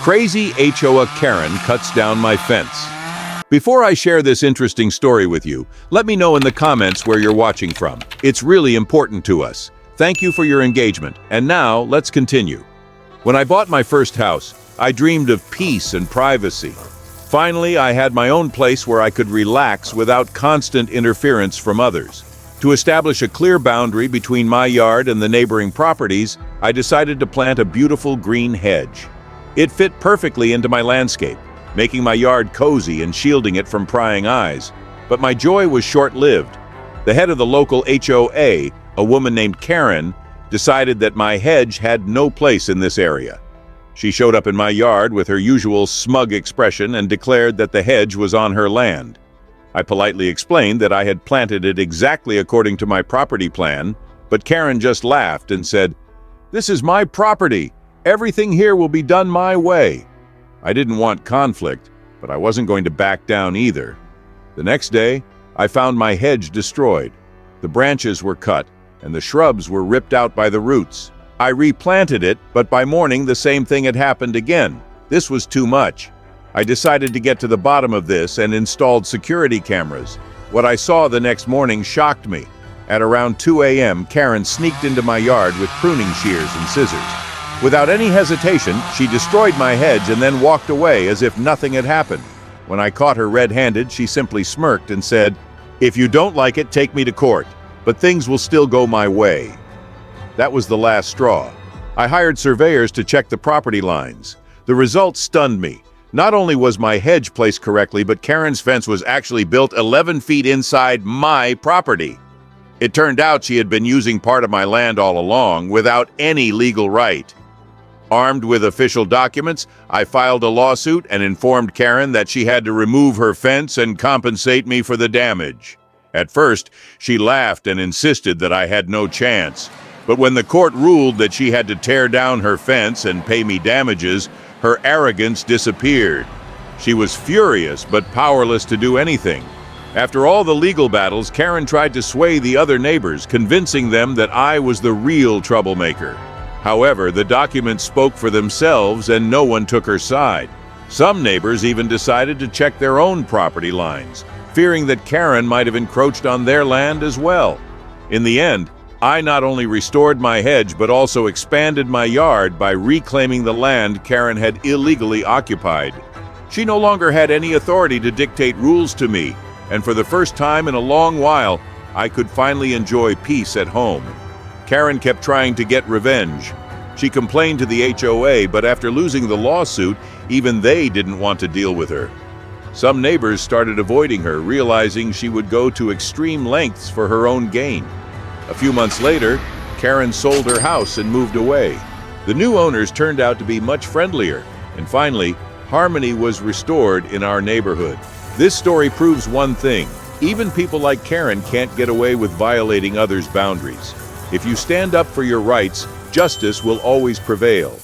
Crazy HOA Karen cuts down my fence. Before I share this interesting story with you, let me know in the comments where you're watching from. It's really important to us. Thank you for your engagement. And now, let's continue. When I bought my first house, I dreamed of peace and privacy. Finally, I had my own place where I could relax without constant interference from others. To establish a clear boundary between my yard and the neighboring properties, I decided to plant a beautiful green hedge. It fit perfectly into my landscape, making my yard cozy and shielding it from prying eyes. But my joy was short-lived. The head of the local HOA, a woman named Karen, decided that my hedge had no place in this area. She showed up in my yard with her usual smug expression and declared that the hedge was on her land. I politely explained that I had planted it exactly according to my property plan, but Karen just laughed and said, "This is my property. Everything here will be done my way." I didn't want conflict, but I wasn't going to back down either. The next day, I found my hedge destroyed. The branches were cut, and the shrubs were ripped out by the roots. I replanted it, but by morning the same thing had happened again. This was too much. I decided to get to the bottom of this and installed security cameras. What I saw the next morning shocked me. At around 2 a.m., Karen sneaked into my yard with pruning shears and scissors. Without any hesitation, she destroyed my hedge and then walked away as if nothing had happened. When I caught her red-handed, she simply smirked and said, "If you don't like it, take me to court, but things will still go my way." That was the last straw. I hired surveyors to check the property lines. The results stunned me. Not only was my hedge placed correctly, but Karen's fence was actually built 11 feet inside my property. It turned out she had been using part of my land all along without any legal right. Armed with official documents, I filed a lawsuit and informed Karen that she had to remove her fence and compensate me for the damage. At first, she laughed and insisted that I had no chance. But when the court ruled that she had to tear down her fence and pay me damages, her arrogance disappeared. She was furious but powerless to do anything. After all the legal battles, Karen tried to sway the other neighbors, convincing them that I was the real troublemaker. However, the documents spoke for themselves and no one took her side. Some neighbors even decided to check their own property lines, fearing that Karen might have encroached on their land as well. In the end, I not only restored my hedge but also expanded my yard by reclaiming the land Karen had illegally occupied. She no longer had any authority to dictate rules to me, and for the first time in a long while, I could finally enjoy peace at home. Karen kept trying to get revenge. She complained to the HOA, but after losing the lawsuit, even they didn't want to deal with her. Some neighbors started avoiding her, realizing she would go to extreme lengths for her own gain. A few months later, Karen sold her house and moved away. The new owners turned out to be much friendlier, and finally, harmony was restored in our neighborhood. This story proves one thing: even people like Karen can't get away with violating others' boundaries. If you stand up for your rights, justice will always prevail.